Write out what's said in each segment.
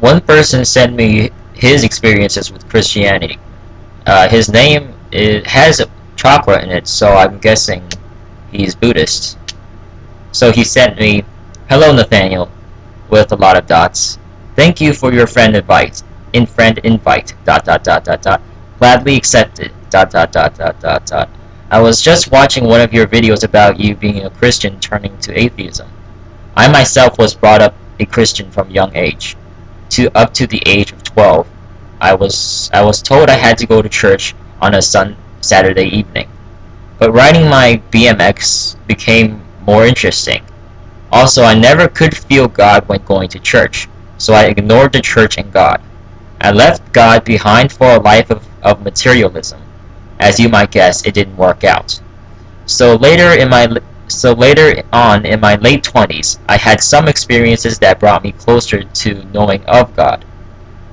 one person sent me his experiences with Christianity. His name has chakra in it, so I'm guessing he's Buddhist. So he sent me, "Hello Nathaniel," with a lot of dots. "Thank you for your friend invite. Dot dot dot dot dot. Gladly accepted. Dot dot dot dot dot dot. I was just watching one of your videos about you being a Christian turning to atheism. I myself was brought up a Christian from young age. Up to the age of 12, I was told I had to go to church on a Saturday evening. But riding my BMX became more interesting. Also, I never could feel God when going to church, so I ignored the church and God. I left God behind for a life of materialism. As you might guess, it didn't work out. So later on in my late 20s, I had some experiences that brought me closer to knowing of God.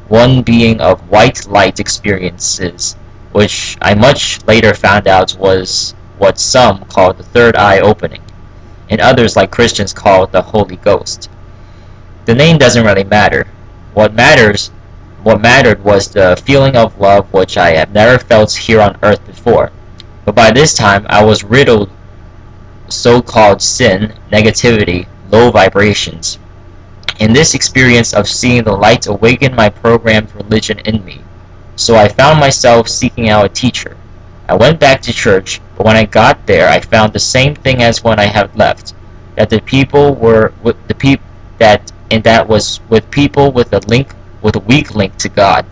One being of white light experiences, which I much later found out was what some call the third eye opening, and others like Christians call the Holy Ghost. The name doesn't really matter. What mattered was the feeling of love which I have never felt here on earth before. But by this time I was riddled so-called sin, negativity, low vibrations. In this experience of seeing the light awakened my programmed religion in me. So I found myself seeking out a teacher. I went back to church, but when I got there I found the same thing as when I had left. That the people were with the people that was with people with a weak link to God.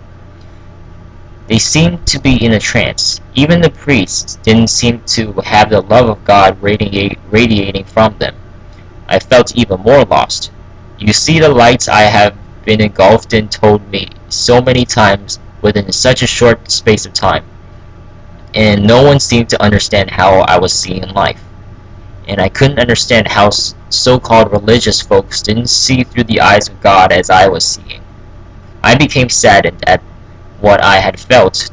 They seemed to be in a trance. Even the priests didn't seem to have the love of God radiating from them. I felt even more lost. You see, the lights I have been engulfed in told me so many times within such a short space of time, and no one seemed to understand how I was seeing life. And I couldn't understand how so-called religious folks didn't see through the eyes of God as I was seeing. I became saddened at what I had felt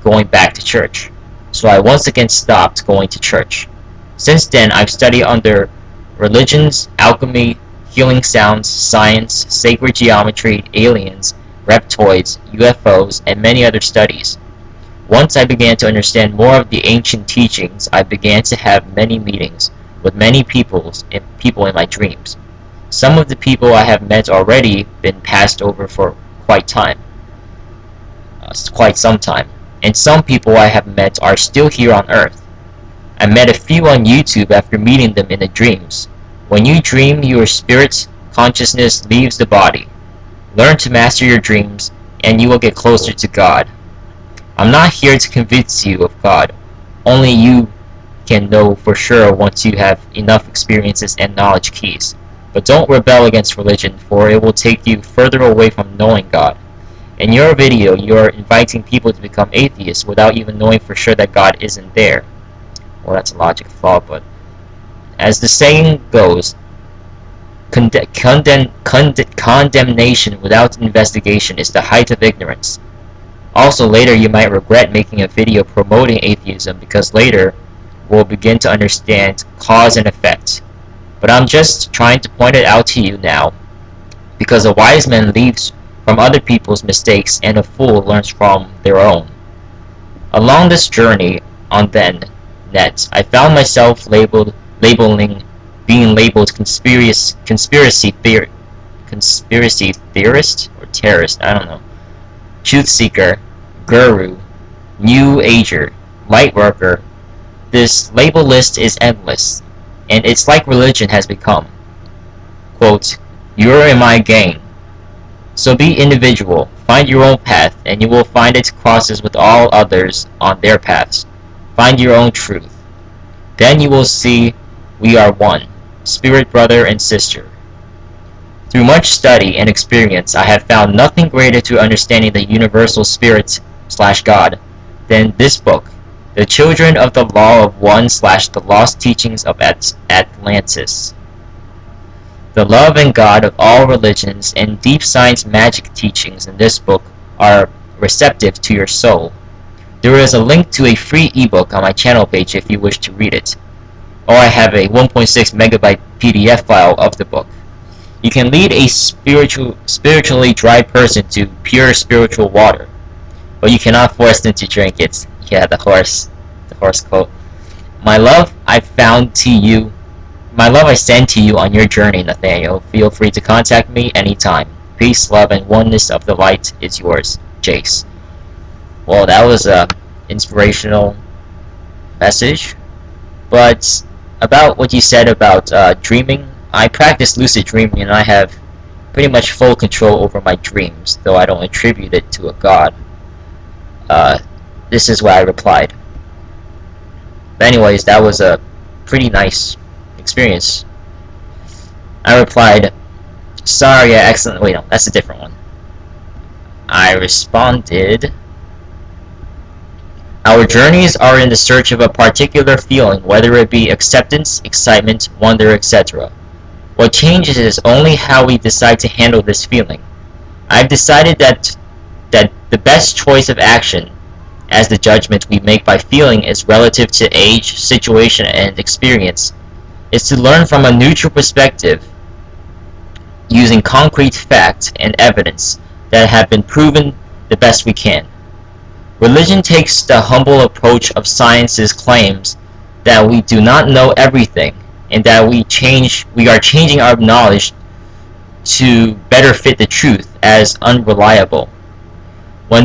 going back to church, so I once again stopped going to church. Since then, I've studied under religions, alchemy, healing sounds, science, sacred geometry, aliens, reptoids, UFOs, and many other studies. Once I began to understand more of the ancient teachings, I began to have many meetings with many people in my dreams. Some of the people I have met already been passed over for quite some time, and some people I have met are still here on Earth. I met a few on YouTube after meeting them in the dreams. When you dream, your spirit consciousness leaves the body. Learn to master your dreams, and you will get closer to God. I'm not here to convince you of God. Only you can know for sure once you have enough experiences and knowledge keys. But don't rebel against religion, for it will take you further away from knowing God. In your video, you are inviting people to become atheists without even knowing for sure that God isn't there. Well, that's a logic flaw, but as the saying goes, condemnation without investigation is the height of ignorance. Also, later you might regret making a video promoting atheism because later we'll begin to understand cause and effect. But I'm just trying to point it out to you now, because a wise man leaves from other people's mistakes and a fool learns from their own. Along this journey on the net, I found myself being labeled conspiracy theorist or terrorist, I don't know, truth seeker, guru, new ager, light worker. This label list is endless, and it's like religion has become. Quote, "You're in my gang. So be individual, find your own path, and you will find it crosses with all others on their paths. Find your own truth. Then you will see we are one, spirit brother and sister." Through much study and experience, I have found nothing greater to understanding the universal spirit/God than this book, The Children of the Law of One/The Lost Teachings of Atlantis. The love and God of all religions and deep science magic teachings in this book are receptive to your soul. There is a link to a free ebook on my channel page if you wish to read it, or I have a 1.6 megabyte PDF file of the book. You can lead a spiritually dry person to pure spiritual water, but you cannot force them to drink it. Yeah, the horse quote. My love I found to you, my love I send to you on your journey, Nathaniel. Feel free to contact me anytime. Peace, love, and oneness of the light is yours, Jace. Well, that was a inspirational message. But about what you said about dreaming, I practice lucid dreaming and I have pretty much full control over my dreams, though I don't attribute it to a god. This is what I replied. But anyways, that was a pretty nice experience. I replied, sorry, excellent. Wait, no, that's a different one. I responded, our journeys are in the search of a particular feeling, whether it be acceptance, excitement, wonder, etc. What changes is only how we decide to handle this feeling. I've decided that the best choice of action, as the judgment we make by feeling is relative to age, situation, and experience, is to learn from a neutral perspective, using concrete fact and evidence that have been proven the best we can. Religion takes the humble approach of science's claims that we do not know everything and that we are changing our knowledge to better fit the truth as unreliable. What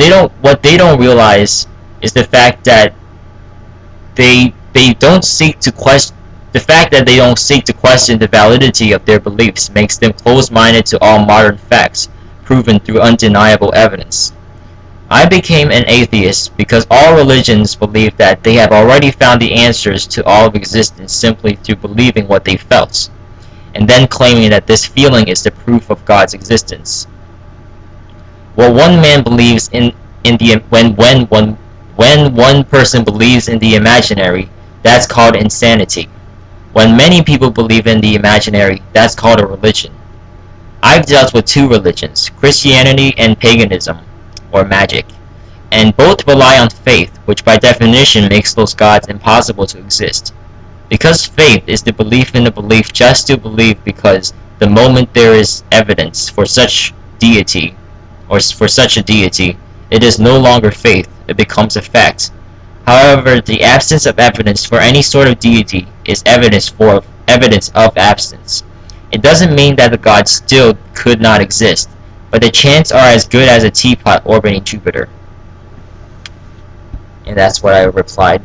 they don't realize is the fact that they don't seek to question the validity of their beliefs makes them closed-minded to all modern facts proven through undeniable evidence. I became an atheist because all religions believe that they have already found the answers to all of existence simply through believing what they felt, and then claiming that this feeling is the proof of God's existence. When one person believes in the imaginary, that's called insanity. When many people believe in the imaginary, that's called a religion. I've dealt with two religions, Christianity and paganism, or magic, and both rely on faith, which by definition makes those gods impossible to exist. Because faith is the belief in the belief just to believe, because the moment there is evidence for such deity, or for such a deity, it is no longer faith, it becomes a fact. However, the absence of evidence for any sort of deity is evidence of absence. It doesn't mean that the god still could not exist, but the chances are as good as a teapot orbiting Jupiter. And that's what I replied.